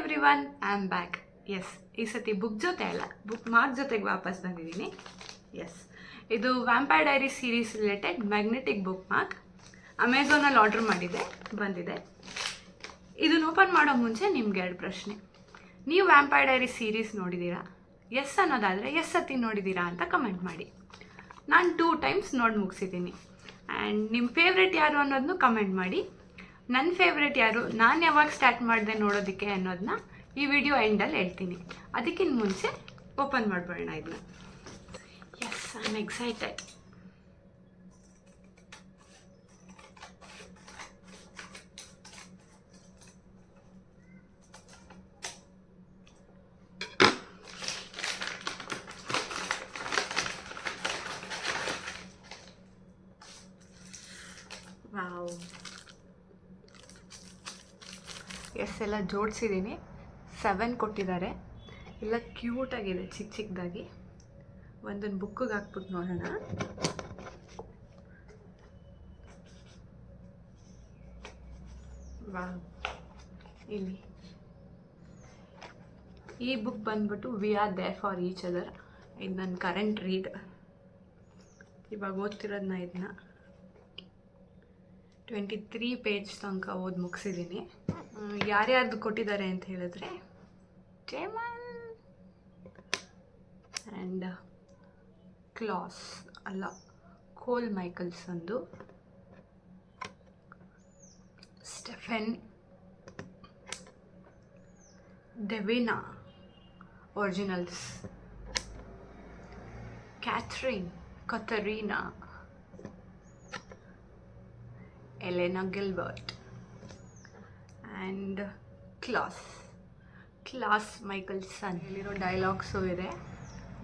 Everyone, I am back. Yes, ಈ ಸತಿ book ಜೊತೆ ಅಲ್ಲ, ಬುಕ್ ಮಾರ್ಕ್ ಜೊತೆಗೆ ವಾಪಸ್ ಬಂದಿದ್ದೀನಿ. ಎಸ್, ಇದು vampire diaries series related magnetic bookmark. ಅಮೆಝಾನಲ್ಲಿ ಆರ್ಡರ್ ಮಾಡಿದೆ, ಬಂದಿದೆ. ಇದನ್ನು ಓಪನ್ ಮಾಡೋ ಮುಂಚೆ ನಿಮ್ಗೆ 2 ಪ್ರಶ್ನೆ. ನೀವು ವ್ಯಾಂಪೈರ್ ಡೈರೀಸ್ ಸೀರೀಸ್ ನೋಡಿದ್ದೀರಾ? ಎಸ್ ಅನ್ನೋದಾದರೆ ಎಸ್ ಸತಿ ನೋಡಿದ್ದೀರಾ ಅಂತ ಕಮೆಂಟ್ ಮಾಡಿ. ನಾನು 2 ಟೈಮ್ಸ್ ನೋಡಿ ಮುಗಿಸಿದ್ದೀನಿ. ಆ್ಯಂಡ್ ನಿಮ್ಮ ಫೇವ್ರೆಟ್ ಯಾರು ಅನ್ನೋದನ್ನು ಕಮೆಂಟ್ ಮಾಡಿ. ನನ್ನ ಫೇವ್ರೆಟ್ ಯಾರು, ನಾನು ಯಾವಾಗ ಸ್ಟಾರ್ಟ್ ಮಾಡಿದೆ ನೋಡೋದಕ್ಕೆ ಅನ್ನೋದನ್ನ ಈ ವಿಡಿಯೋ ಎಂಡಲ್ಲಿ ಹೇಳ್ತೀನಿ. ಅದಕ್ಕಿಂತ ಮುಂಚೆ ಓಪನ್ ಮಾಡ್ಬೋಣ ಇದನ್ನ. Yes, I am excited. Wow, yes ಎಲ್ಲ ಜೋಡಿಸಿದ್ದೀನಿ. 7 ಕೊಟ್ಟಿದ್ದಾರೆ. ಎಲ್ಲ ಕ್ಯೂಟಾಗಿದೆ, ಚಿಕ್ಕ ಚಿಕ್ಕದಾಗಿ. ಒಂದೊಂದು ಬುಕ್ಕಿಗೆ ಹಾಕ್ಬಿಟ್ಟು ನೋಡೋಣ. ವಾವ್, ಇಲ್ಲಿ ಈ ಬುಕ್ ಬಂದ್ಬಿಟ್ಟು we are there for each other. ಇದು ನನ್ನ ಕರೆಂಟ್ ರೀಡ್. ಇವಾಗ ಓದ್ತಿರೋದನ್ನ ಇದನ್ನ 23 ಪೇಜ್ ತನಕ ಓದಿ ಮುಗಿಸಿದ್ದೀನಿ. ಯಾರ್ಯಾರ್ದು ಕೊಟ್ಟಿದ್ದಾರೆ ಅಂತ ಹೇಳಿದ್ರೆ ಜೇಮನ್ ಆ್ಯಂಡ್ ಕ್ಲಾಸ್ ಅಲ್ಲ, ಕೋಲ್ ಮೈಕಲ್ಸ್ ಒಂದು, Stefan, Davina originals, Katherine, Katerina, Elena Gilbert and Klaus Mikaelson. ಇಲ್ಲಿರೋ ಡೈಲಾಗ್ಸು ಇದೆ,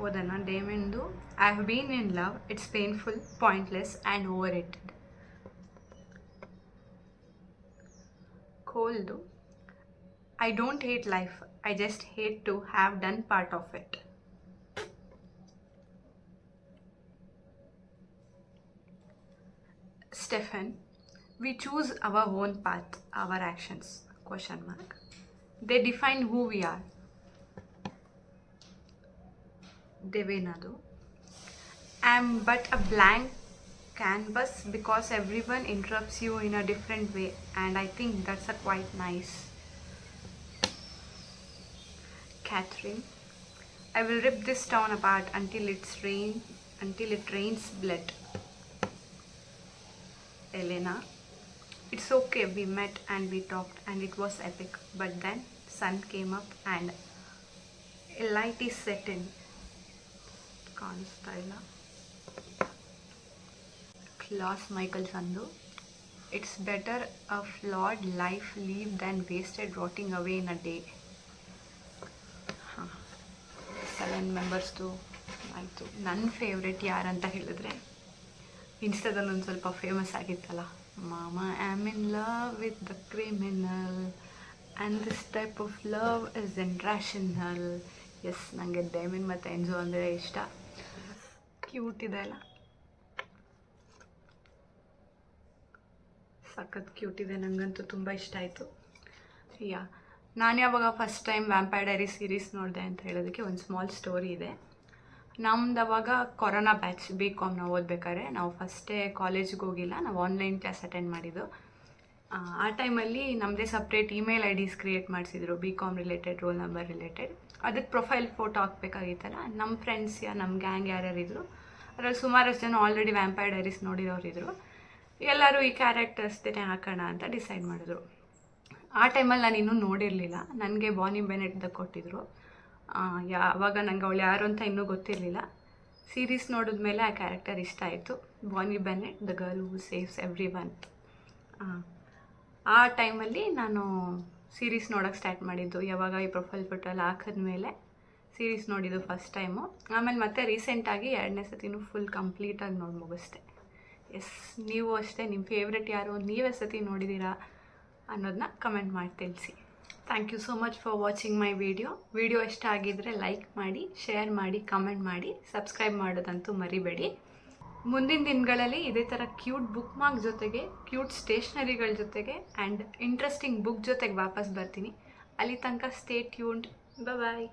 ಓದೋಣ. ಡೇಮಿನ್ದು, I have been in love, it's painful, pointless and over rated. ಕೋಲ್ದು, I don't hate life, I just hate to have done part of it. Stephen, we choose our own path, our actions, ? They define who we are. Devenadu, I am but a blank canvas because everyone interrupts you in a different way, and I think that's a quite nice. Catherine, I will rip this town apart until it rains blood. Elena, it's okay, we met and we talked and it was epic, but then sun came up and a light is set in. ಕಾಣಿಸ್ತಾ ಇಲ್ಲ. Class Michaels ಅಂದು, it's better a flawed life leave than wasted rotting away in a day. 7 ಮೆಂಬರ್ಸ್ದು ಆಯಿತು. ನನ್ನ favourite ಯಾರಂತ ಹೇಳಿದ್ರೆ, ಇನ್ಸ್ಟಾದಲ್ಲಿ ಒಂದು ಸ್ವಲ್ಪ famous ಆಗಿತ್ತಲ್ಲ, mama am in love with the criminal and this type of love is irrational. Yes, ನನಗೆ Damon ಮತ್ತು ಎನ್ಜೋ ಅಂದರೆ ಇಷ್ಟ. ಕ್ಯೂಟ್ ಇದೆ ಅಲ್ಲ, ಸಖತ್ ಕ್ಯೂಟ್ ಇದೆ. ನನಗಂತೂ ತುಂಬ ಇಷ್ಟ ಆಯಿತು. ನಾನು ಯಾವಾಗ first time vampire diaries series ನೋಡಿದೆ ಅಂತ ಹೇಳೋದಕ್ಕೆ ಒಂದು ಸ್ಮಾಲ್ ಸ್ಟೋರಿ ಇದೆ. ನಮ್ದು ಅವಾಗ ಕೊರೋನಾ ಬ್ಯಾಚ್, BCom ನಾವು ಓದ್ಬೇಕಾದ್ರೆ. ನಾವು ಫಸ್ಟೇ ಕಾಲೇಜಿಗೆ ಹೋಗಿಲ್ಲ, ನಾವು ಆನ್ಲೈನ್ ಕ್ಲಾಸ್ ಅಟೆಂಡ್ ಮಾಡಿದ್ದು. ಆ ಟೈಮಲ್ಲಿ ನಮ್ಮದೇ ಸಪ್ರೇಟ್ ಇಮೇಲ್ IDs ಕ್ರಿಯೇಟ್ ಮಾಡಿಸಿದ್ರು, BCom related, roll number related. ಅದಕ್ಕೆ ಪ್ರೊಫೈಲ್ ಫೋಟೋ ಹಾಕ್ಬೇಕಾಗಿತ್ತಲ್ಲ. ನಮ್ಮ ಫ್ರೆಂಡ್ಸ್ ನಮ್ಮ ಗ್ಯಾಂಗ್ ಯಾರ್ಯಾರಿದ್ರು ಅದರಲ್ಲಿ ಸುಮಾರಷ್ಟು ಜನ ಆಲ್ರೆಡಿ ವ್ಯಾಂಪೈರ್ ಡೈರೀಸ್ ನೋಡಿರೋರಿದ್ರು. ಎಲ್ಲರೂ ಈ ಕ್ಯಾರೆಕ್ಟರ್ಸ್ದೇ ಹಾಕೋಣ ಅಂತ ಡಿಸೈಡ್ ಮಾಡಿದ್ರು. ಆ ಟೈಮಲ್ಲಿ ನಾನು ಇನ್ನೂ ನೋಡಿರಲಿಲ್ಲ. ನನಗೆ ಬಾನಿ ಬೆನೆಟ್ದ ಕೊಟ್ಟಿದ್ರು. ಆವಾಗ ನಂಗೆ ಅವಳು ಯಾರು ಅಂತ ಇನ್ನೂ ಗೊತ್ತಿರಲಿಲ್ಲ. ಸೀರೀಸ್ ನೋಡಿದ್ಮೇಲೆ ಆ ಕ್ಯಾರೆಕ್ಟರ್ ಇಷ್ಟ ಆಯಿತು. Bonnie Bennett, the girl who saves everyone. ಆ ಟೈಮಲ್ಲಿ ನಾನು ಸೀರೀಸ್ ನೋಡೋಕ್ಕೆ ಸ್ಟಾರ್ಟ್ ಮಾಡಿದ್ದು. ಯಾವಾಗ ಈ ಪ್ರೊಫೈಲ್ ಫೋಟೋ ಎಲ್ಲ ಹಾಕಿದ್ಮೇಲೆ ಸೀರೀಸ್ ನೋಡಿದ್ದು ಫಸ್ಟ್ ಟೈಮು. ಆಮೇಲೆ ಮತ್ತೆ ರೀಸೆಂಟಾಗಿ 2ನೇ ಸತಿನೂ ಫುಲ್ ಕಂಪ್ಲೀಟಾಗಿ ನೋಡಿ ಮುಗಿಸ್ದೆ. ಎಸ್, ನೀವು ಅಷ್ಟೇ, ನಿಮ್ಮ ಫೇವ್ರೆಟ್ ಯಾರು, ನೀವೇ ಸತಿ ನೋಡಿದ್ದೀರಾ ಅನ್ನೋದನ್ನ ಕಮೆಂಟ್ ಮಾಡಿ ತಿಳಿಸಿ. Thank you so much for watching my video ಇಷ್ಟ ಆಗಿದ್ದರೆ ಲೈಕ್ ಮಾಡಿ, ಶೇರ್ ಮಾಡಿ, ಕಮೆಂಟ್ ಮಾಡಿ, ಸಬ್ಸ್ಕ್ರೈಬ್ ಮಾಡೋದಂತೂ ಮರಿಬೇಡಿ. ಮುಂದಿನ ದಿನಗಳಲ್ಲಿ ಇದೇ ಥರ ಕ್ಯೂಟ್ ಬುಕ್ ಮಾರ್ಕ್ ಜೊತೆಗೆ, ಕ್ಯೂಟ್ ಸ್ಟೇಷ್ನರಿಗಳ ಜೊತೆಗೆ ಆ್ಯಂಡ್ ಇಂಟ್ರೆಸ್ಟಿಂಗ್ ಬುಕ್ ಜೊತೆಗೆ ವಾಪಸ್ ಬರ್ತೀನಿ. ಅಲ್ಲಿ ತನಕ ಸ್ಟೇ ಟ್ಯೂನ್ಡ್. ಬಾಯ್.